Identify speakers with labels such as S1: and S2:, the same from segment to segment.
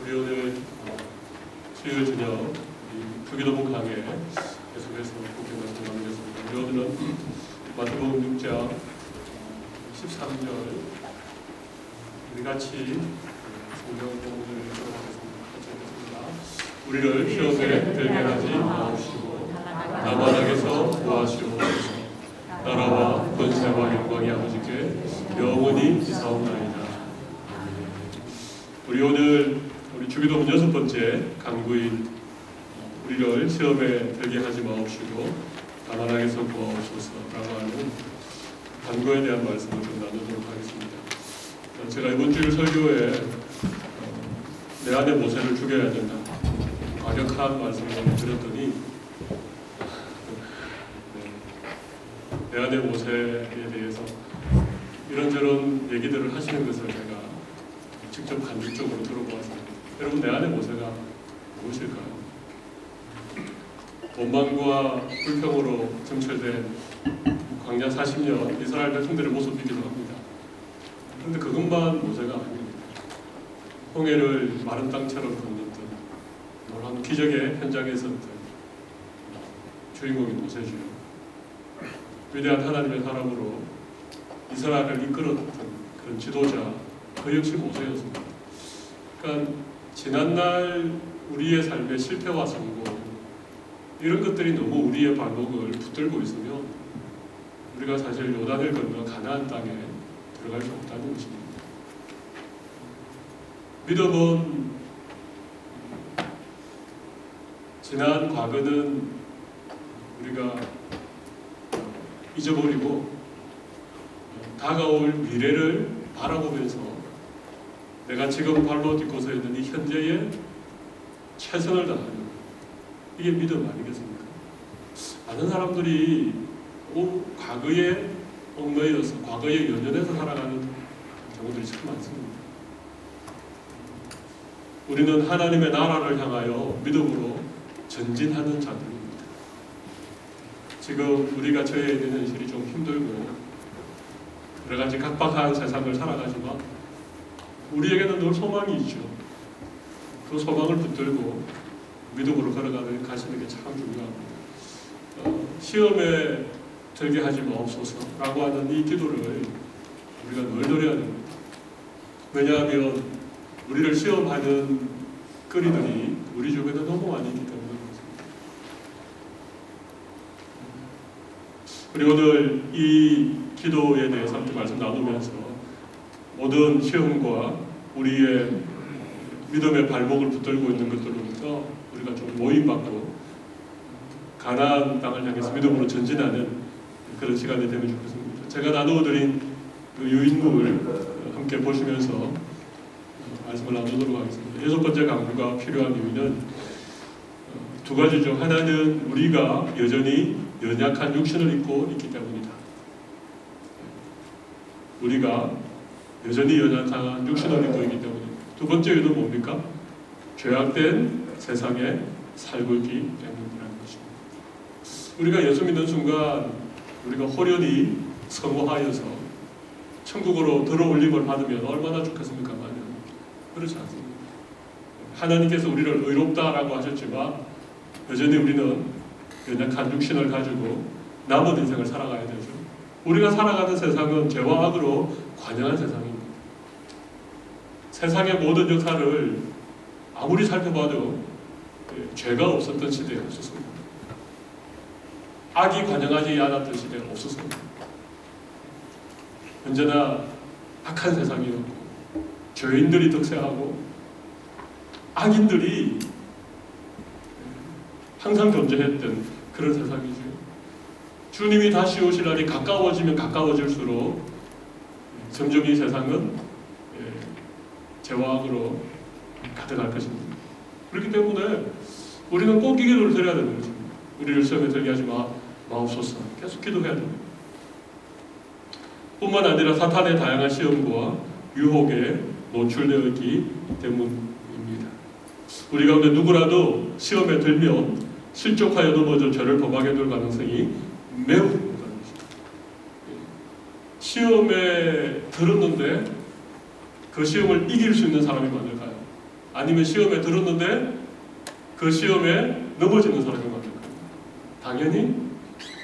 S1: 우리 오늘 수요일 저녁 주기도문 강해 계속해서 국회 말씀 나누겠습니다. 우리 오늘은 마태복음 6장 13절 우리 같이 성경 본문을 읽어보겠습니다. 우리를 시험에 들게 하지 마옵시고 다만 악에서 구하시옵소서. 나라와 권세와 영광이 아버지께 영원히 있사옵나이다. 우리 주기도문 6번째 강구인 우리를 시험에 들게 하지 마옵시고 다만 악에서 구하옵소서라고 하는 간구에 대한 말씀을 좀 나누도록 하겠습니다. 제가 이번 주일 설교에 내 안의 모세를 죽여야 된다, 과격한 말씀을 드렸더니 내 안의 모세에 대해서 이런저런 얘기들을 하시는 것을 제가 직접 간접적으로 들어보았습니다. 여러분, 내 안의 모세가 무엇일까요? 원망과 불평으로 점철된 광야 40년 이스라엘 백성들의 모습이기도 합니다. 그런데 그것만 모세가 아닙니다. 홍해를 마른 땅처럼 건넜던 놀라운 기적의 현장에 있었던 주인공이 모세죠. 위대한 하나님의 사람으로 이스라엘을 이끌었던 그런 지도자, 그 역시 모세였습니다. 그러니까 지난날 우리의 삶의 실패와 성공, 이런 것들이 너무 우리의 발목을 붙들고 있으면 우리가 사실 요단을 건너 가나안 땅에 들어갈 수 없다는 것입니다. 믿음은 지난 과거는 우리가 잊어버리고 다가올 미래를 바라보면서 내가 지금 발로 딛고 서 있는 이 현재에 최선을 다하는, 이게 믿음 아니겠습니까? 많은 사람들이 과거에 얽매여서 과거에 연연해서 살아가는 경우들이 참 많습니다. 우리는 하나님의 나라를 향하여 믿음으로 전진하는 자들입니다. 지금 우리가 처해 있는 현실이 좀 힘들고 여러 가지 각박한 세상을 살아가지만 우리에게는 늘 소망이 있죠. 그 소망을 붙들고 믿음으로 걸어가는 가시는 게 참 중요합니다. 시험에 들게 하지 마옵소서라고 하는 이 기도를 우리가 늘 드려야 됩니다. 왜냐하면 우리를 시험하는 거리들이 우리 주변에 너무 많이 있기 때문에 그렇습니다. 우리 오늘 이 기도에 대해서 함께 말씀 나누면서 모든 시험과 우리의 믿음의 발목을 붙들고 있는 것들로부터 우리가 좀 모임받고 가나안 땅을 향해서 믿음으로 전진하는 그런 시간이 되면 좋겠습니다. 제가 나누어드린 그 유인물을 함께 보시면서 말씀을 나누도록 하겠습니다. 6번째 강구가 필요한 이유는 두 가지죠. 하나는 우리가 여전히 연약한 육신을 입고 있기 때문이다. 우리가 여전히 연약한 육신을 입고 있기 때문입니다. 두 번째 이유는 뭡니까? 죄악된 세상에 살고 있기 때문이라는 것입니다. 우리가 예수 믿는 순간 우리가 호련히 성호하여서 천국으로 들어올림을 받으면 얼마나 좋겠습니까만 그렇지 않습니다. 하나님께서 우리를 의롭다라고 하셨지만 여전히 우리는 연약한 육신을 가지고 남은 인생을 살아가야 되죠. 우리가 살아가는 세상은 죄와 악으로 관영한 세상입니다. 세상의 모든 역사를 아무리 살펴봐도 죄가 없었던 시대에 없었습니다. 악이 관영하지 않았던 시대에 없었습니다. 언제나 악한 세상이었고 죄인들이 득세하고 악인들이 항상 존재했던 그런 세상이죠. 주님이 다시 오실 날이 가까워지면 가까워질수록 점점 이 세상은 죄와 악으로 가득할 것입니다. 그렇기 때문에 우리는 꼭 이 기도를 드려야 되는 것입니다. 우리를 시험에 들게 하지 마옵소서. 계속 기도해야 됩니다. 뿐만 아니라 사탄의 다양한 시험과 유혹에 노출되어 있기 때문입니다. 우리 가운데 누구라도 시험에 들면 실족하여 넘어져 죄를 범하게 될 가능성이 매우 높다는 것입니다. 시험에 들었는데 그 시험을 이길 수 있는 사람이 많을까요? 아니면 시험에 들었는데 그 시험에 넘어지는 사람이 많을까요? 당연히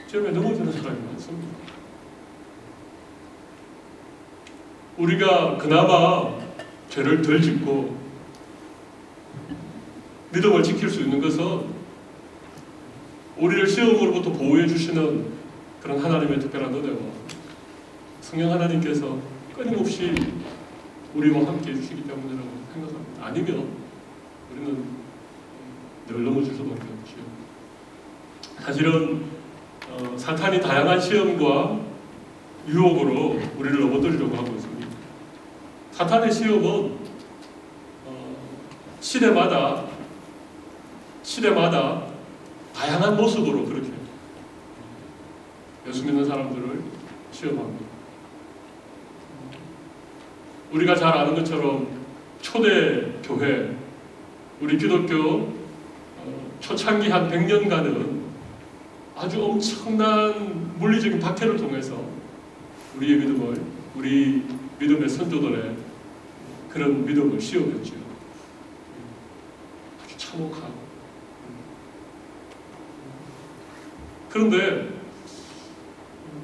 S1: 시험에 넘어지는 사람이 많습니다. 우리가 그나마 죄를 덜 짓고 믿음을 지킬 수 있는 것은 우리를 시험으로부터 보호해 주시는 그런 하나님의 특별한 은혜와 성령 하나님께서 끊임없이 우리와 함께 해주시기 때문이라고 생각합니다. 아니면 우리는 늘 넘어질 수밖에 없죠. 사실은 사탄이 다양한 시험과 유혹으로 우리를 넘어뜨리려고 하고 있습니다. 사탄의 시험은 시대마다 다양한 모습으로 그렇게 예수 믿는 사람들을 시험합니다. 우리가 잘 아는 것처럼 초대 교회, 우리 기독교 초창기 한 100년간은 아주 엄청난 물리적인 박해를 통해서 우리 믿음의 선조들의 그런 믿음을 시험했죠. 아주 참혹하고. 그런데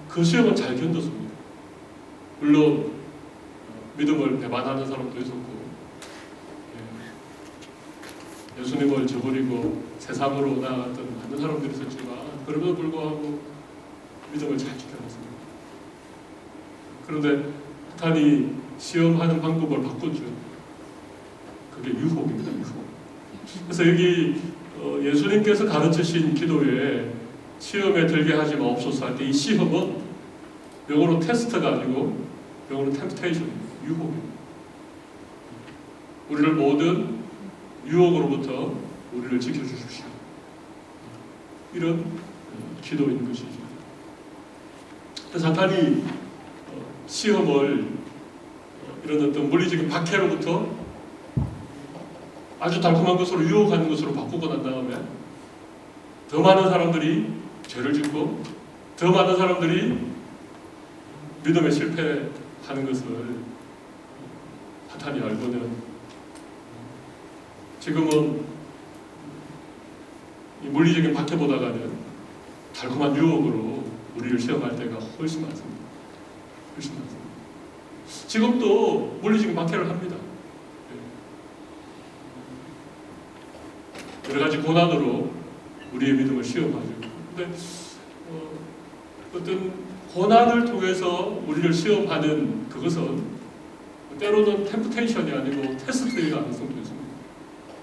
S1: 그 시험은 잘 견뎠습니다. 물론 믿음을 배반하는 사람도 있었고, 예수님을 저버리고 세상으로 나아갔던 많은 사람들이 있었지만, 그럼에도 불구하고 믿음을 잘 지켜냈습니다. 그런데 사탄이 시험하는 방법을 바꿨죠. 그게 유혹입니다. 유혹. 그래서 여기 예수님께서 가르치신 기도에 시험에 들게 하지 마옵소서 할 때 이 시험은 영어로 테스트가 아니고 영어로 템프테이션입니다. 유혹입니다. 우리를 모든 유혹으로부터 우리를 지켜주십시오. 이런 기도인 것이죠. 사탄이 시험을 이런 어떤 물리적인 박해로부터 아주 달콤한 것으로 유혹하는 것으로 바꾸고 난 다음에 더 많은 사람들이 죄를 짓고 더 많은 사람들이 믿음에 실패하는 것을 사탄이 알고는 지금은 이 물리적인 박해보다가는 달콤한 유혹으로 우리를 시험할 때가 훨씬 많습니다. 훨씬 많습니다. 지금도 물리적인 박해를 합니다. 여러 가지 고난으로 우리의 믿음을 시험하죠. 근데 어떤 고난을 통해서 우리를 시험하는 그것은 때로는 템프테이션이 아니고 테스트의 가능성도 있습니다.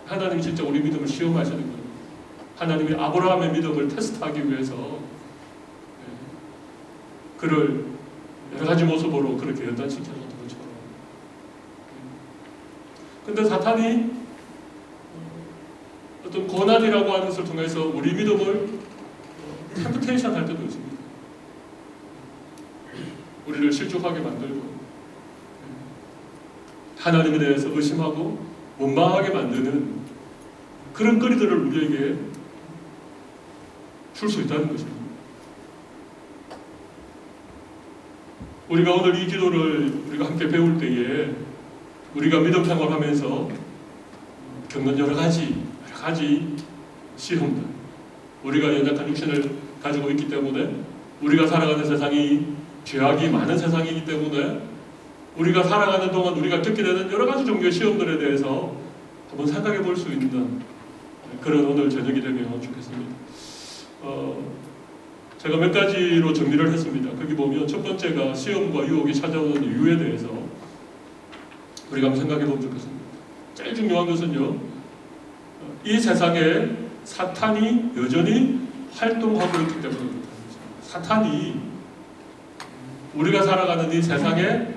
S1: 하나님이 진짜 우리 믿음을 시험하시는 거예요. 하나님이 아브라함의 믿음을 테스트하기 위해서 그를 여러 가지 모습으로 그렇게 연단시켜줬던 것처럼. 근데 사탄이 어떤 고난이라고 하는 것을 통해서 우리 믿음을 템프테이션 할 때도 있습니다. 우리를 실족하게 만들고 하나님에 대해서 의심하고 원망하게 만드는 그런 거리들을 우리에게 줄 수 있다는 것입니다. 우리가 오늘 이 기도를 우리가 함께 배울 때에 우리가 믿음 생활하면서 겪는 여러 가지 시험들, 우리가 연약한 육신을 가지고 있기 때문에 우리가 살아가는 세상이 죄악이 많은 세상이기 때문에 우리가 살아가는 동안 우리가 겪게 되는 여러 가지 종류의 시험들에 대해서 한번 생각해 볼 수 있는 그런 오늘 저녁이 되면 좋겠습니다. 제가 몇 가지로 정리를 했습니다. 거기 보면 첫 번째가 시험과 유혹이 찾아오는 이유에 대해서 우리가 한번 생각해 보면 좋겠습니다. 제일 중요한 것은요, 이 세상에 사탄이 여전히 활동하고 있기 때문입니다. 사탄이 우리가 살아가는 이 세상에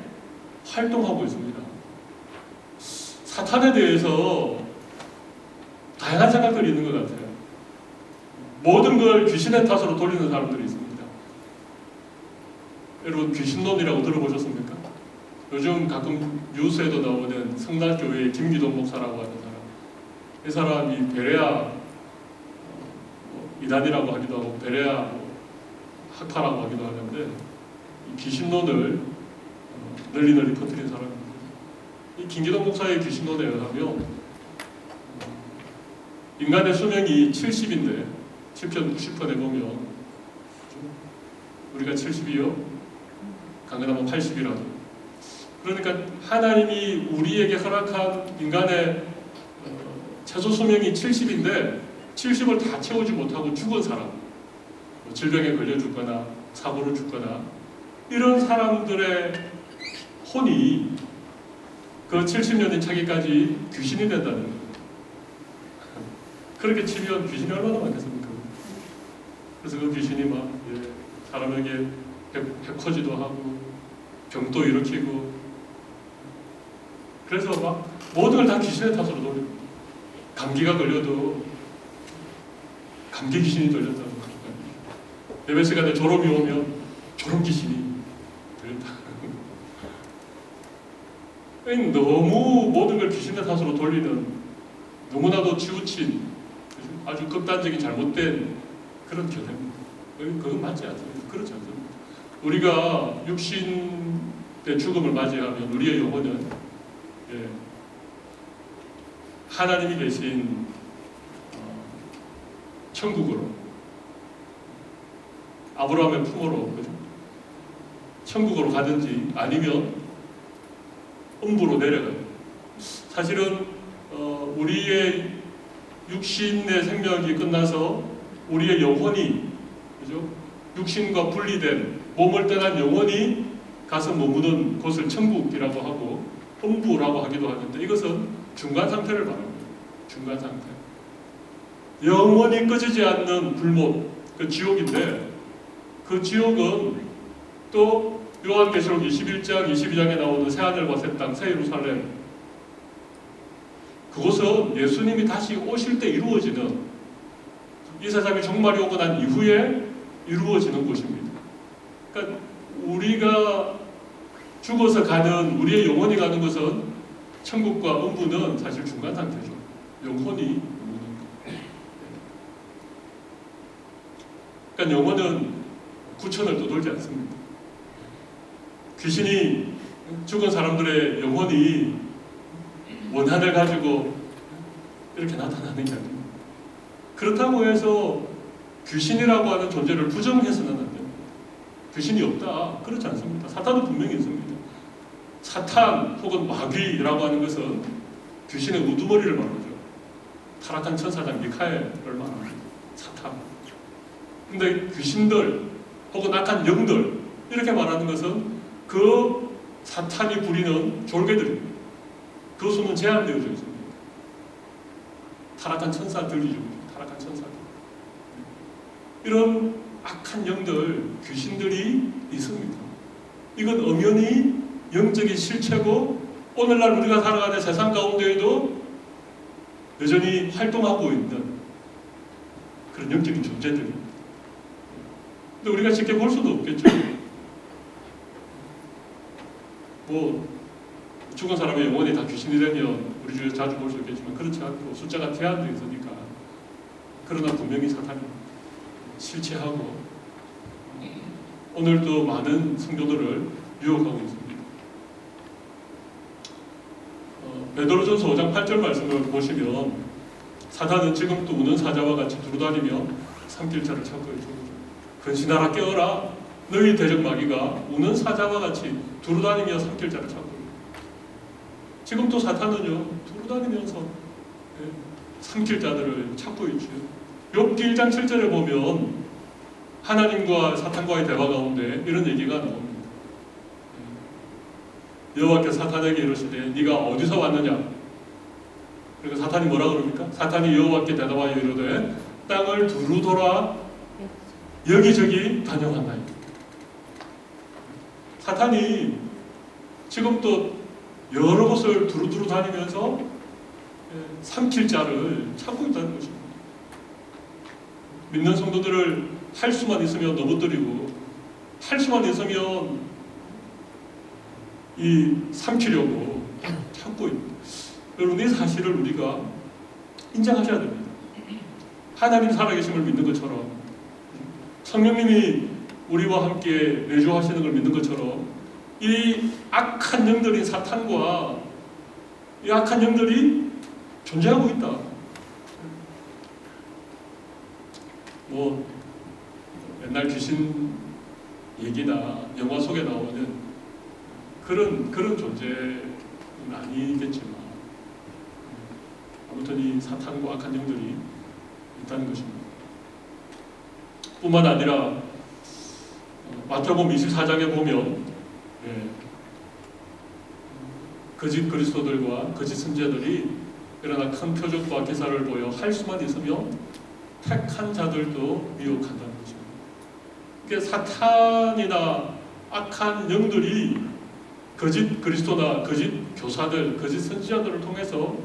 S1: 활동하고 있습니다. 사탄에 대해서 다양한 생각들이 있는 것 같아요. 모든 걸 귀신의 탓으로 돌리는 사람들이 있습니다. 여러분, 귀신론이라고 들어보셨습니까? 요즘 가끔 뉴스에도 나오는 성날교회의 김기동 목사라고 하는 사람. 이 사람이 베레아 이단이라고 하기도 하고 베레아 학파라고 하기도 하는데 이 귀신론을 널리 퍼뜨린 사람입니다. 이 김기동 목사의 귀신론에 의하면 인간의 수명이 70인데 10편 90편에 보면 우리가 70이요? 강건하면 80이라도. 그러니까 하나님이 우리에게 허락한 인간의 최소 수명이 70인데 70을 다 채우지 못하고 죽은 사람, 질병에 걸려 죽거나 사고를 죽거나 이런 사람들의 혼이 그 70년이 차기까지 귀신이 된다는 거예요. 그렇게 치면 귀신이 얼마나 많겠습니까? 그래서 그 귀신이 막 사람에게 백허지도 하고 병도 일으키고, 그래서 막 모든 걸 다 귀신의 탓으로 돌리고, 감기가 걸려도 감기 귀신이 걸렸다는 거예요. 예배 시간에 졸음이 오면 졸음 귀신이 걸렸다. 너무 모든 걸 귀신의 탓으로 돌리는, 너무나도 치우친 아주 극단적인 잘못된 그런 견해입니다. 그건 맞지 않습니다. 그렇지 않습니다. 우리가 육신의 죽음을 맞이하면 우리의 영혼은 하나님이 계신 천국으로, 아브라함의 품으로, 그죠? 천국으로 가든지 아니면 음부로 내려가요. 사실은 우리의 육신의 생명이 끝나서 우리의 영혼이, 그죠? 육신과 분리된 몸을 떠난 영혼이 가서 머무는 곳을 천국이라고 하고 음부라고 하기도 하는데, 이것은 중간 상태를 말합니다. 중간 상태. 영원히 꺼지지 않는 불못, 그 지옥인데, 그 지옥은 또 요한계시록 21장, 22장에 나오는 새하늘과 새 땅, 새 예루살렘, 그것은 예수님이 다시 오실 때 이루어지는, 이 세상에 종말이 오고 난 이후에 이루어지는 곳입니다. 그러니까 우리가 죽어서 가는, 우리의 영혼이 가는 것은 천국과 음부는 사실 중간 상태죠. 영혼이 있는 것. 그러니까 영혼은 구천을 떠돌지 않습니다. 귀신이 죽은 사람들의 영혼이 원한을 가지고 이렇게 나타나는 게 아닙니다. 그렇다고 해서 귀신이라고 하는 존재를 부정해서는 안 됩니다. 귀신이 없다, 그렇지 않습니다. 사탄은 분명히 있습니다. 사탄 혹은 마귀라고 하는 것은 귀신의 우두머리를 말하죠. 타락한 천사장 미카엘을 말합니다. 사탄. 근데 귀신들 혹은 악한 영들, 이렇게 말하는 것은 그 사탄이 부리는 졸개들입니다. 그 수는 제한되어져 있습니다. 타락한 천사들이죠. 타락한 천사들. 이런 악한 영들, 귀신들이 있습니다. 이건 엄연히 영적인 실체고, 오늘날 우리가 살아가는 세상 가운데에도 여전히 활동하고 있는 그런 영적인 존재들입니다. 근데 우리가 지켜볼 수도 없겠죠. 죽은 사람의 영혼이 다 귀신이 되면 우리 주위에서 자주 볼 수 있겠지만, 그렇지 않고 숫자가 제한되어 있으니까. 그러나 분명히 사탄이 실체하고 오늘도 많은 성도들을 유혹하고 있습니다. 베드로전서 5장 8절 말씀을 보시면, 사탄은 지금도 우는 사자와 같이 두루다니며 삼킬 자를 찾고 있죠. 근신하라, 깨어라. 너희 대적 마귀가 우는 사자와 같이 두루다니며 삼킬 자를 찾고 있다. 지금도 사탄은요, 두루다니면서 삼킬 자들을 찾고 있죠. 욥기 1장 7절에 보면 하나님과 사탄과의 대화 가운데 이런 얘기가 나옵니다. 여호와께서 사탄에게 이르시되 네가 어디서 왔느냐? 그러니까 사탄이 뭐라 그럽니까? 사탄이 여호와께 대답하여 이르되 땅을 두루 돌아 여기저기 다녀왔나이다. 사탄이 지금도 여러 곳을 두루두루 다니면서 삼킬 자를 찾고 있다는 것입니다. 믿는 성도들을 할 수만 있으면 넘어뜨리고, 할 수만 있으면 이 삼키려고 찾고 있습니다. 여러분, 이 사실을 우리가 인정하셔야 됩니다. 하나님 살아계심을 믿는 것처럼, 성령님이 우리와 함께 내주하시는 걸 믿는 것처럼, 이 악한 영들인 사탄과 이 악한 영들이 존재하고 있다. 뭐 옛날 귀신 얘기나 영화 속에 나오는 그런 존재는 아니겠지만 아무튼 이 사탄과 악한 영들이 있다는 것입니다. 뿐만 아니라 마태복음 24장에 보면 거짓 그리스도들과 거짓 선지자들이 그러나 큰 표적과 기사를 보여 할 수만 있으면 택한 자들도 미혹한다는 것입니다. 그러니까 사탄이나 악한 영들이 거짓 그리스도나 거짓 교사들, 거짓 선지자들을 통해서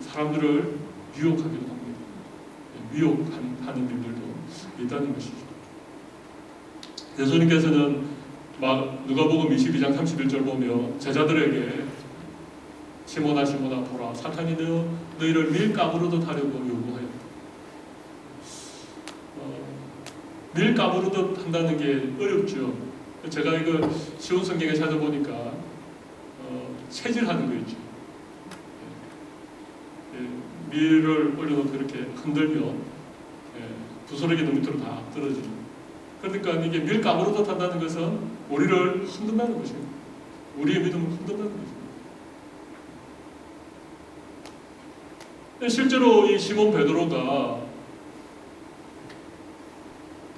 S1: 사람들을 미혹하기도 합니다. 미혹하는 일들도 있다는 것이죠. 예수님께서는 누가복음 22장 31절 보며 제자들에게 시몬아 시몬아 보라 사탄이 너희를 밀가루로도 하려고 요구하였다. 밀가루로도 한다는 게 어렵죠. 제가 이거 쉬운 성경에 찾아보니까 체질하는 거 있죠. 밀을 올려놓고 이렇게 흔들면 부스러기도 밑으로 다 떨어지죠. 그러니까 이게 밀가루로 탄다는 것은 우리를 흔든다는 것입니다. 우리의 믿음을 흔든다는 것입니다. 실제로 이 시몬 베드로가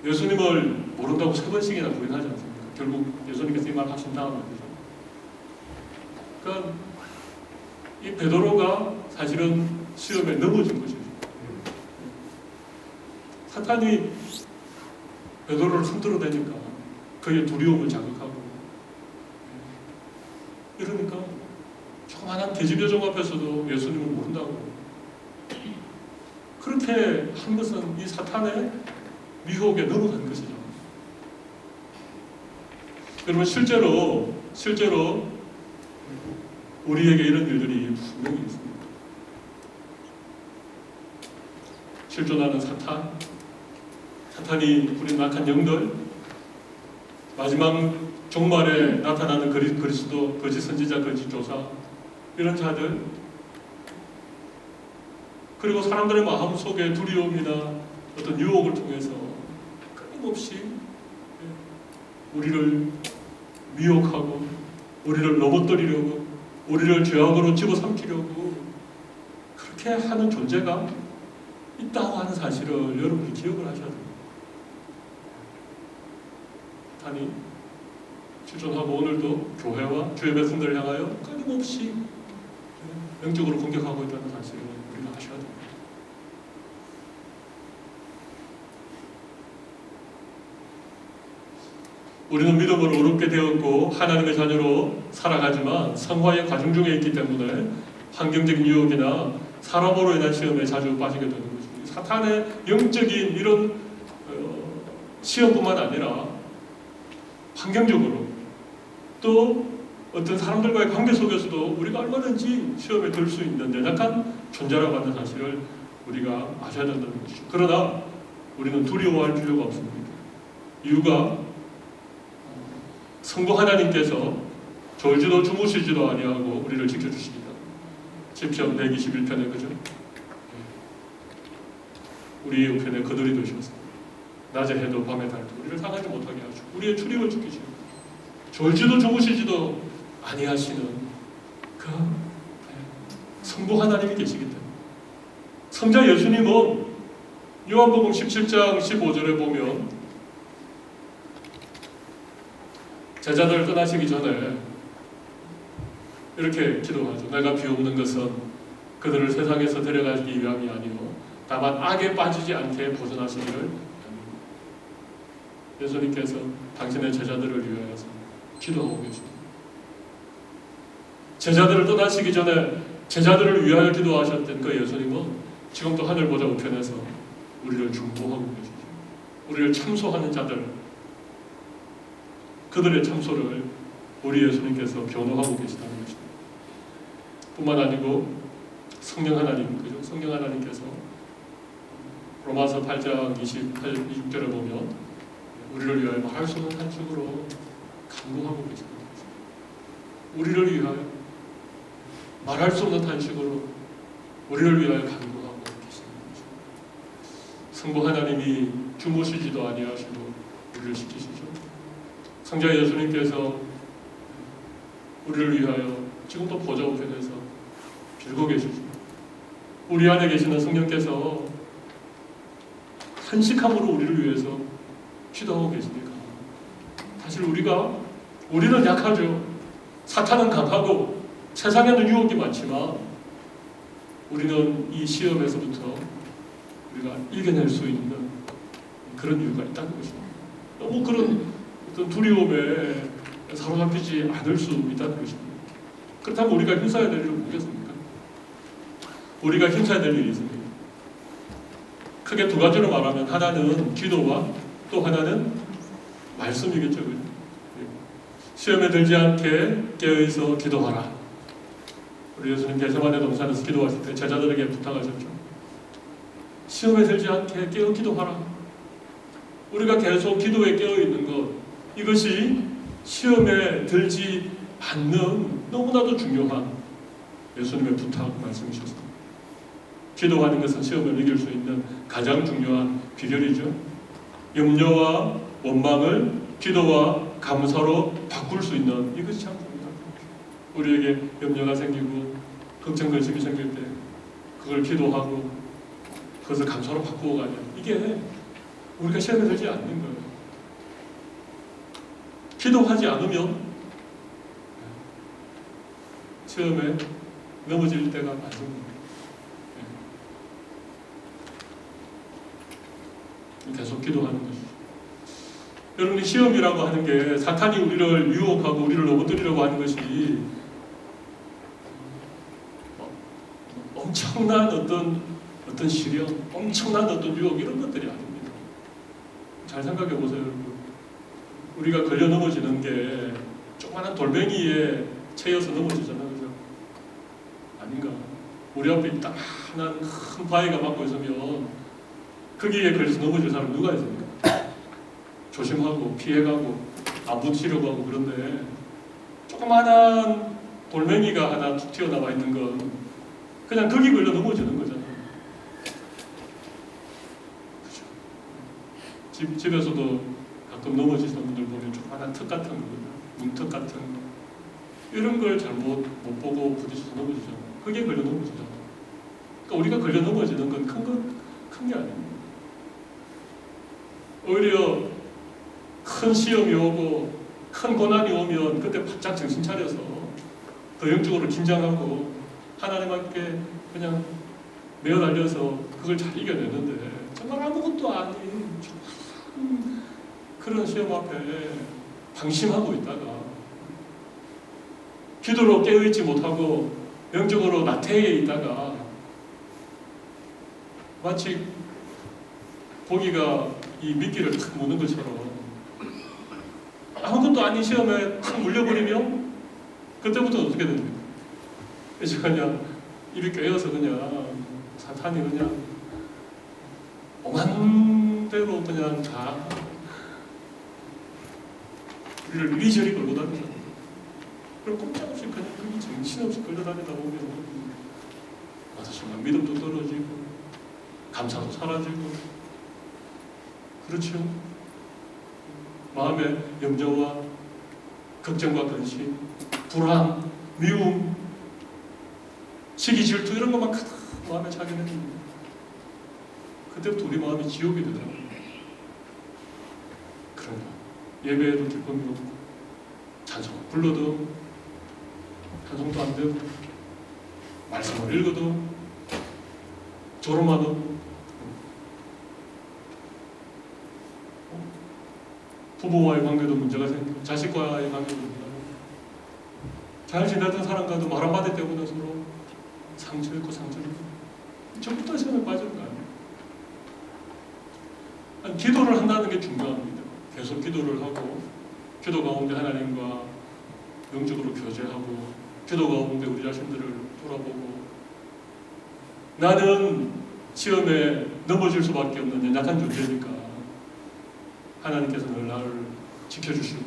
S1: 예수님을 모른다고 3번씩이나 부인하지 않습니까? 결국 예수님께서 이 말 하신 다음에 그러니까 이 베드로가 사실은 시험에 넘어진 것이죠. 사탄이 베드로를 흔들어대니까 그의 두려움을 자극하고 이러니까 조그만한 계집여종 앞에서도 예수님을 모른다고 그렇게 한 것은 이 사탄의 미혹에 넘어간 것이죠. 여러분 실제로 우리에게 이런 일들이 분명히 있습니다. 실존하는 사탄이 부린 악한 영들, 마지막 종말에 나타나는 그리스도, 거짓 선지자, 거짓 교사 이런 자들, 그리고 사람들의 마음속에 두려움이나 어떤 유혹을 통해서 끊임없이 우리를 미혹하고 우리를 넘어뜨리려고 우리를 죄악으로 집어삼키려고 그렇게 하는 존재가 있다고 하는 사실을 여러분이 기억을 하셔야 됩니다. 사탄이 실존하고 오늘도 교회와 주의 백성들을 향하여 끊임없이 영적으로 공격하고 있다는 사실을 우리가 아셔야 됩니다. 우리는 믿음으로 의롭게 되었고 하나님의 자녀로 살아가지만 성화의 과정 중에 있기 때문에 환경적인 유혹이나 사람으로 인한 시험에 자주 빠지게 되는 것입니다. 사탄의 영적인 이런 시험뿐만 아니라 환경적으로 또 어떤 사람들과의 관계 속에서도 우리가 얼마든지 시험에 들 수 있는 연약한 존재라고 하는 사실을 우리가 아셔야 된다는 것이죠. 그러나 우리는 두려워할 필요가 없습니다. 이유가 성부 하나님께서 졸지도 주무시지도 아니하고 우리를 지켜주십니다. 시편 121편에 그죠? 우리의 우편에 그들이 되셨습니다. 낮에 해도 밤에 달도 우리를 상하지 못하게 하시고 우리의 출입을 지키시고 졸지도 주무시지도 아니하시는 그 성부 하나님이 계시기 때문에 성자 예수님은 요한복음 17장 15절에 보면 제자들 떠나시기 전에 이렇게 기도하죠. 내가 비옵는 것은 그들을 세상에서 데려가기 위함이 아니요 다만 악에 빠지지 않게 보존하시기를 합니다. 예수님께서 당신의 제자들을 위하여서 기도하고 계십니다. 제자들을 떠나시기 전에 제자들을 위하여 기도하셨던 그 예수님은 지금도 하늘 보좌 우편에서 우리를 중보하고 계시죠. 우리를 참소하는 자들, 그들의 참소를 우리 예수님께서 변호하고 계시다는 것입니다. 뿐만 아니고 성령 하나님, 그죠? 성령 하나님께서 로마서 8장 26절에 보면 우리를 위하여 말할 수 없는 탄식으로 간구하고 계십니다. 우리를 위하여 말할 수 없는 탄식으로 우리를 위하여 간구하고 계십니다. 성부 하나님이 주무시지도 아니하시고 우리를 지키시죠. 성자 예수님께서 우리를 위하여 지금도 보좌 우편에서 빌고 계시죠. 우리 안에 계시는 성령께서 한식함으로 우리를 위해서 기도하고 계십니까? 사실 우리는 약하죠. 사탄은 강하고 세상에는 유혹이 많지만 우리는 이 시험에서부터 우리가 이겨낼 수 있는 그런 이유가 있다는 것입니다. 너무 그런 어떤 두려움에 사로잡히지 않을 수 있다는 것입니다. 그렇다면 우리가 힘써야 될 일은 뭐겠습니까? 우리가 힘써야 될 일이 있습니다. 크게 두 가지로 말하면 하나는 기도와 또 하나는 말씀이겠죠. 시험에 들지 않게 깨어있어 기도하라. 우리 예수님 겟세마네 동산에서 기도하실 때 제자들에게 부탁하셨죠. 시험에 들지 않게 깨어 기도하라. 우리가 계속 기도에 깨어있는 것, 이것이 시험에 들지 않는 너무나도 중요한 예수님의 부탁 말씀이셨습니다. 기도하는 것은 시험을 이길 수 있는 가장 중요한 비결이죠. 염려와 원망을 기도와 감사로 바꿀 수 있는 이것이 참 중요합니다. 우리에게 염려가 생기고 걱정 근심이 생길 때 그걸 기도하고 그것을 감사로 바꾸어 가냐, 이게 우리가 시험에 들지 않는 거예요. 기도하지 않으면 시험에 넘어질 때가 많습니다. 계속 기도하는 것이죠. 여러분이 시험이라고 하는 게 사탄이 우리를 유혹하고 우리를 넘어뜨리려고 하는 것이 엄청난 어떤 시련, 엄청난 어떤 유혹, 이런 것들이 아닙니다. 잘 생각해 보세요, 여러분. 우리가 걸려 넘어지는 게 조그마한 돌멩이에 채여서 넘어지잖아요, 그죠? 아닌가? 우리 앞에 이따만한 큰 바위가 막고 있으면 거기에 걸려서 넘어질 사람 누가 있습니까? 조심하고 피해가고 안 부딪히려고 하고. 그런데 조그마한 돌멩이가 하나 툭 튀어나와 있는 건 그냥 거기 걸려 넘어지는 거잖아요. 그죠? 집에서도 가끔 넘어지시는 분들 보면 조그마한 턱 같은 거, 문턱 같은 거, 이런 걸 잘못 못 보고 부딪혀서 넘어지잖아요. 거기에 걸려 넘어지잖아요. 그러니까 우리가 걸려 넘어지는 건 큰 게 아닙니다. 오히려 큰 시험이 오고 큰 고난이 오면 그때 바짝 정신 차려서 더 영적으로 긴장하고 하나님께 그냥 매어 달려서 그걸 잘 이겨내는데, 정말 아무것도 아닌 그런 시험 앞에 방심하고 있다가 기도로 깨어있지 못하고 영적으로 나태해 있다가 마치 고기가 이 미끼를 탁 무는 것처럼 아무것도 아닌 시험에 탁 물려버리면 그때부터 어떻게 됩니까? 이제 그냥 입이 꿰어서 그냥 사탄이 그냥 오만 대로 그냥 다 우리를 이리저리 끌고 다니다. 그럼 꼼짝없이 그냥 그게 정신없이 끌려다니다 보면 정말 믿음도 떨어지고 감사도 사라지고, 그렇죠? 마음의 염려와 걱정과 근심, 불안, 미움, 시기, 질투, 이런 것만 가득 마음에 차게 됩니다. 그때부터 우리 마음이 지옥이 되더라고요. 그런가? 예배에도 기쁨이 없고, 찬송을 불러도 찬송도 안 되고, 말씀을 읽어도 조로만 하고, 부부와의 관계도 문제가 생기고, 자식과의 관계도 문제가 생기고, 잘 지내던 사람과도 말 한마디 때문에 서로 상처있고 상처있고, 저부터 시험에 빠지는 거 아니에요. 기도를 한다는 게 중요합니다. 계속 기도를 하고, 기도 가운데 하나님과 영적으로 교제하고, 기도 가운데 우리 자신들을 돌아보고, 나는 시험에 넘어질 수밖에 없는 연약한 존재니까 하나님께서 늘 나를 지켜주시고,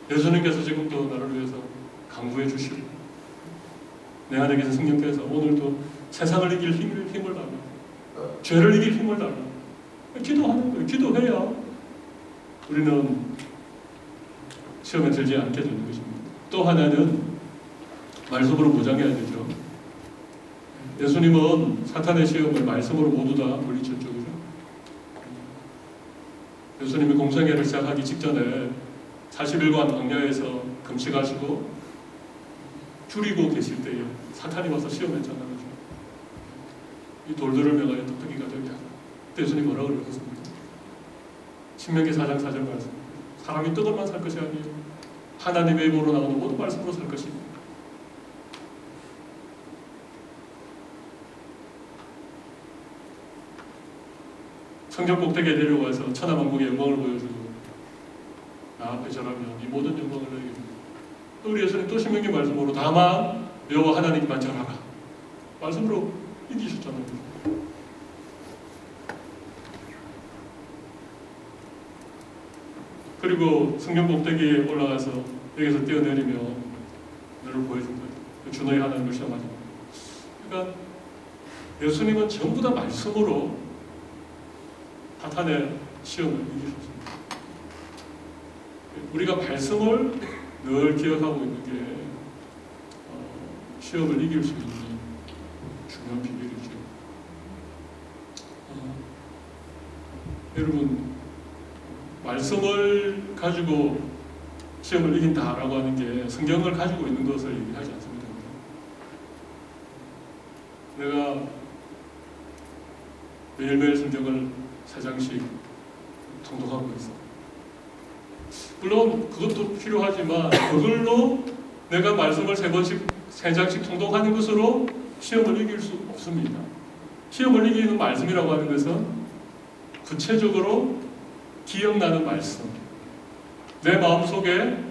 S1: 예수님께서 지금도 나를 위해서 강구해 주시고, 내 안에 계신 성령께서 오늘도 세상을 이길 힘을 달라, 죄를 이길 힘을 달라, 기도하는 거예요. 기도해야 우리는 시험에 들지 않게 되는 것입니다. 또 하나는 말씀으로 보장해야 되죠. 예수님은 사탄의 시험을 말씀으로 모두 다 물리쳤죠. 그죠? 예수님이 공생애를 시작하기 직전에 40일간 광야에서 금식하시고 줄이고 계실 때에 사탄이 와서 시험했잖아요. 그죠? 이 돌들을 명하여 떡떡이가 되게 하라. 그때 예수님이 뭐라고 그러셨습니까? 신명기 4장 4절 말씀. 사람이 떡으로만 살 것이 아니에요. 하나님의 입으로 나오는 모든 말씀으로 살 것입니다. 성전 꼭대기에 내려가서 천하만국의 영광을 보여주고 나 앞에 절하면 이 모든 영광을 너에게 줍니다. 우리 예수님 또 신명기 말씀으로 다만 여호와 하나님만 절하라. 말씀으로 이기셨잖아요. 그리고 성전 꼭대기에 올라가서 여기서 뛰어내리며 너를 보여준 거예요. 주 너희 하나님을 시험하지 마. 그러니까 예수님은 전부 다 말씀으로 사탄의 시험을 이기셨습니다. 우리가 말씀을 늘 기억하고 있는 게 시험을 이길 수 있는 중요한 비밀이죠. 여러분, 말씀을 가지고 시험을 이긴다라고 하는 게 성경을 가지고 있는 것을 얘기하지 않습니다. 내가 매일매일 성경을 3장씩 통독하고 있어. 물론 그것도 필요하지만 그걸로 내가 말씀을 3장씩 통독하는 것으로 시험을 이길 수 없습니다. 시험을 이기는 말씀이라고 하는 것은 구체적으로 기억나는 말씀, 내 마음속에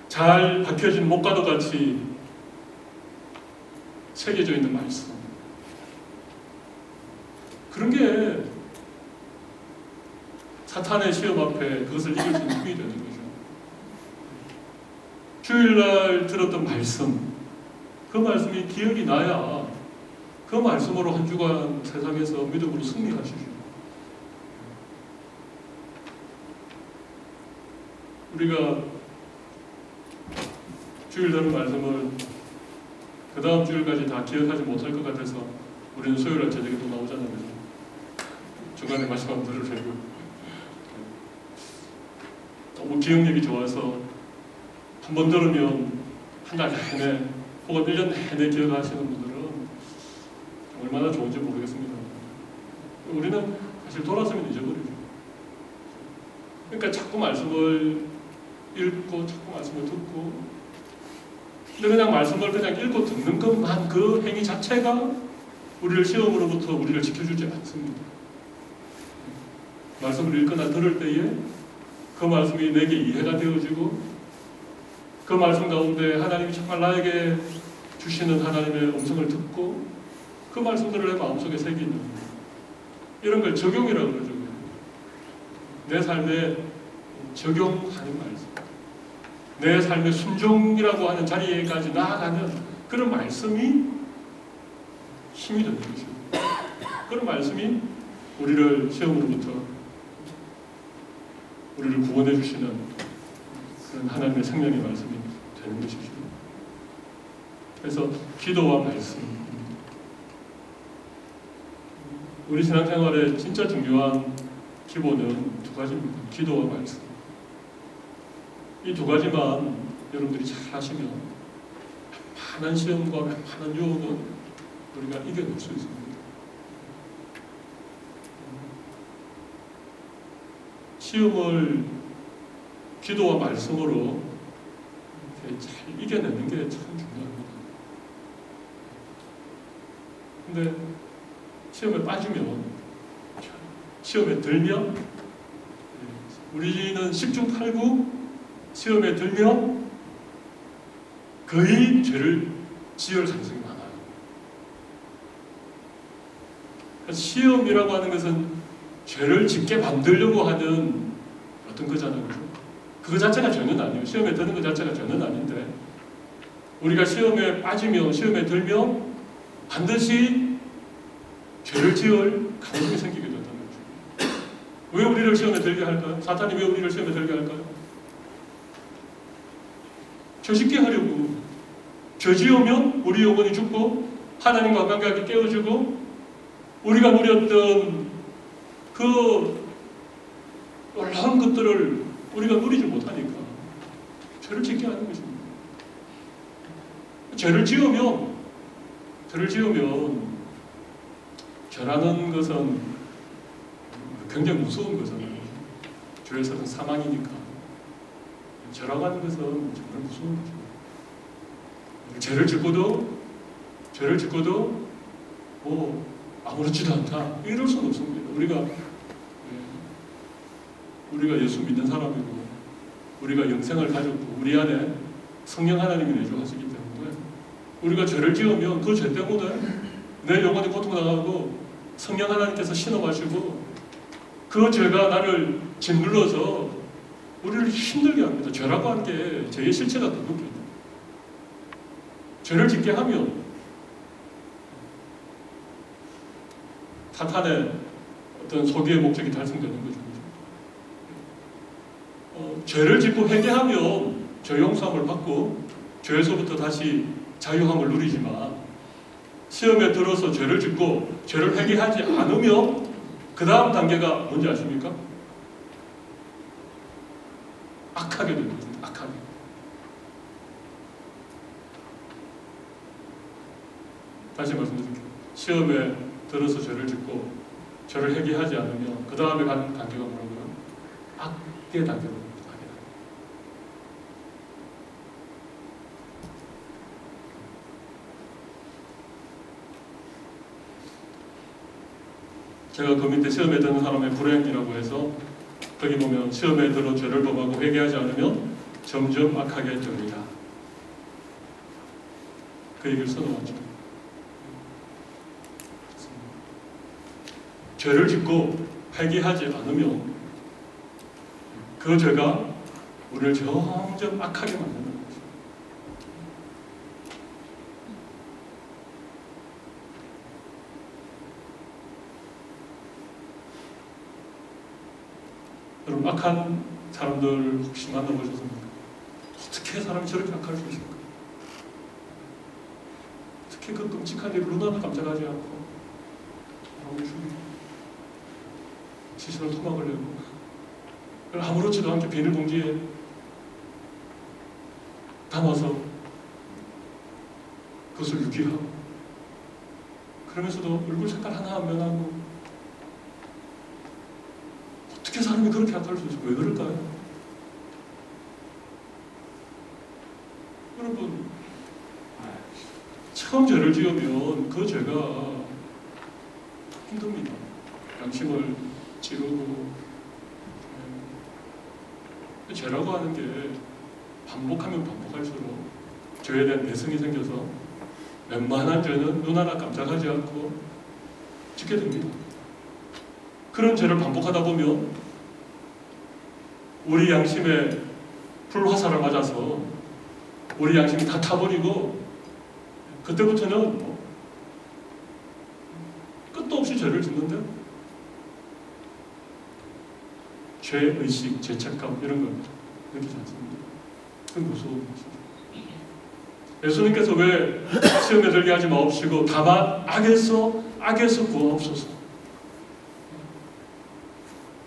S1: 잘 박혀진 목과도 같이 새겨져 있는 말씀, 그런 게 사탄의 시험 앞에 그것을 이길 수 있는 힘이 되는 거죠. 주일날 들었던 말씀, 그 말씀이 기억이 나야 그 말씀으로 한 주간 세상에서 믿음으로 승리하시죠. 우리가 주일 들은 말씀을 그 다음 주일까지 다 기억하지 못할 것 같아서 우리는 수요일날 저녁에 또 나오잖아요. 중간에 말씀 한번 들으려고. 너무 기억력이 좋아서 한 번 들으면 한 달 내내 혹은 1년 내내 기억하시는 분들은 얼마나 좋은지 모르겠습니다. 우리는 사실 돌아서면 잊어버리죠. 그러니까 자꾸 말씀을 읽고 자꾸 말씀을 듣고, 근데 그냥 말씀을 그냥 읽고 듣는 것만, 그 행위 자체가 우리를 시험으로부터 우리를 지켜주지 않습니다. 말씀을 읽거나 들을 때에 그 말씀이 내게 이해가 되어지고, 그 말씀 가운데 하나님이 정말 나에게 주시는 하나님의 음성을 듣고 그 말씀들을 내 마음속에 새기는, 이런 걸 적용이라고 그러죠. 내 삶에 적용하는 말씀, 내 삶의 순종이라고 하는 자리에까지 나아가는 그런 말씀이 힘이 되는 거죠. 그런 말씀이 우리를 시험으로부터 우리를 구원해 주시는 그런 하나님의 생명의 말씀이 되는 것이죠. 그래서 기도와 말씀, 우리 신앙생활에 진짜 중요한 기본은 두 가지입니다. 기도와 말씀. 이 두 가지만 여러분들이 잘 하시면 많은 시험과 많은 유혹은 우리가 이겨낼 수 있습니다. 시험을 기도와 말씀으로 잘 이겨내는 게 참 중요합니다. 근데 시험에 빠지면, 시험에 들면, 우리는 10중 8구 시험에 들면 거의 죄를 지을 가능성이 많아요. 시험이라고 하는 것은 죄를 짓게 만들려고 하는 어떤 거잖아요. 그거 자체가 죄는 아니에요. 시험에 드는 것 자체가 죄는 아닌데, 우리가 시험에 빠지면, 시험에 들면 반드시 죄를 지을 가능성이 생기게 된다는 거죠. 왜 우리를 시험에 들게 할까요? 사탄이 왜 우리를 시험에 들게 할까요? 죄 짓게 하려고. 죄 지으면 우리 영혼이 죽고 하나님과 관계하게 깨어지고 우리가 누렸던 그 놀라운 것들을 우리가 누리지 못하니까 죄를 짓게 하는 것입니다. 죄를 지으면 죄라는 것은 굉장히 무서운 거잖아요. 죄에서는 사망이니까. 죄라고 하는 것은 정말 무서운 거죠. 죄를 짓고도 뭐 아무렇지도 않다 이럴 수는 없습니다. 우리가 예수 믿는 사람이고 우리가 영생을 가졌고 우리 안에 성령 하나님이 내주하시기 때문에 우리가 죄를 지으면 그 죄 때문에 내 영혼이 고통당하고 성령 하나님께서 신음하시고 그 죄가 나를 짓눌러서 우리를 힘들게 합니다. 죄라고 하는 게 죄의 실체가 더 높습니다. 죄를 짓게 하면 사탄의 어떤 소비의 목적이 달성되는 거죠. 죄를 짓고 회개하면 죄 용서함을 받고 죄에서부터 다시 자유함을 누리지만 시험에 들어서 죄를 짓고 죄를 회개하지 않으면 그 다음 단계가 뭔지 아십니까? 악하게 됩니다. 악하게. 다시 말씀드릴게요. 시험에 들어서 죄를 짓고 죄를 회개하지 않으면 그 다음에 가는 단계가 뭐라고요? 악의 단계로 봅니다. 제가 그 밑에 시험에 드는 사람의 불행이라고 해서 거기 보면 시험에 들어 죄를 범하고 회개하지 않으면 점점 악하게 됩니다. 그 얘기를 써놓았죠. 죄를 짓고 회개하지 않으면 그 죄가 우리를 점점 악하게 만드는 거죠. 여러분, 악한 사람들 혹시 만나보셨습니까? 어떻게 사람이 저렇게 악할 수 있을까? 어떻게 그 끔찍한 일을 눈 하나 깜짝하지 않고 사람을 죽이고 시신을 토막을 내고 아무렇지도 않게 비닐봉지에 담아서 그것을 유기하고 그러면서도 얼굴 색깔 하나 안 변하고 어떻게 사람이 그렇게 악할 수 있을까? 왜 그럴까요? 여러분, 처음 죄를 지으면 그 죄가 힘듭니다. 양심을 찌르고 죄라고 하는 게 반복하면 반복할수록 죄에 대한 내성이 생겨서 웬만한 죄는 눈 하나 깜짝하지 않고 짓게 됩니다. 그런 죄를 반복하다 보면 우리 양심에 불화살을 맞아서 우리 양심이 다 타버리고 그때부터는 끝도 없이 죄를 짓는데 죄의식, 죄책감 이런 걸 느끼지 않습니다. 그건 무서운 것이죠. 예수님께서 왜 시험에 들게 하지 마옵시고 다만 악에서 구하옵소서.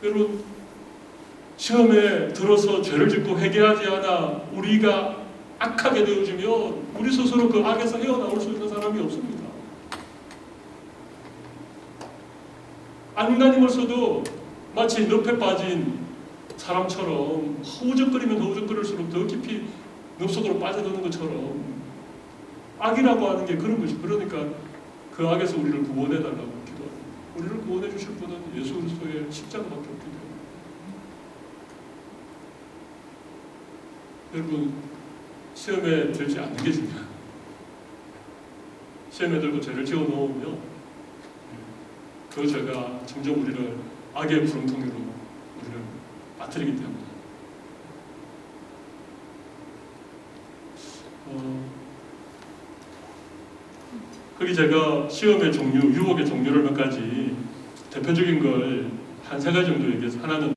S1: 여러분, 시험에 들어서 죄를 짓고 회개하지 않아 우리가 악하게 되어지면 우리 스스로 그 악에서 헤어나올 수 있는 사람이 없습니다. 안간힘을 마치 늪에 빠진 사람처럼 허우적거리면 허우적거릴수록 더 깊이 늪속으로 빠져드는 것처럼 악이라고 하는 게 그런 것이. 그러니까 그 악에서 우리를 구원해달라고 기도합니다. 우리를 구원해 주실 분은 예수 그리스도의 십자가밖에 없기 때문에. 여러분, 시험에 들지 않는 게 중요해요. 시험에 들고 죄를 지어 놓으면 그 죄가 점점 우리를 악의 구렁텅이로 우리를 빠뜨리기 때문에 거기 제가 시험의 종류, 유혹의 종류를 몇 가지 대표적인 걸 한 세 가지 정도 얘기해서 하나는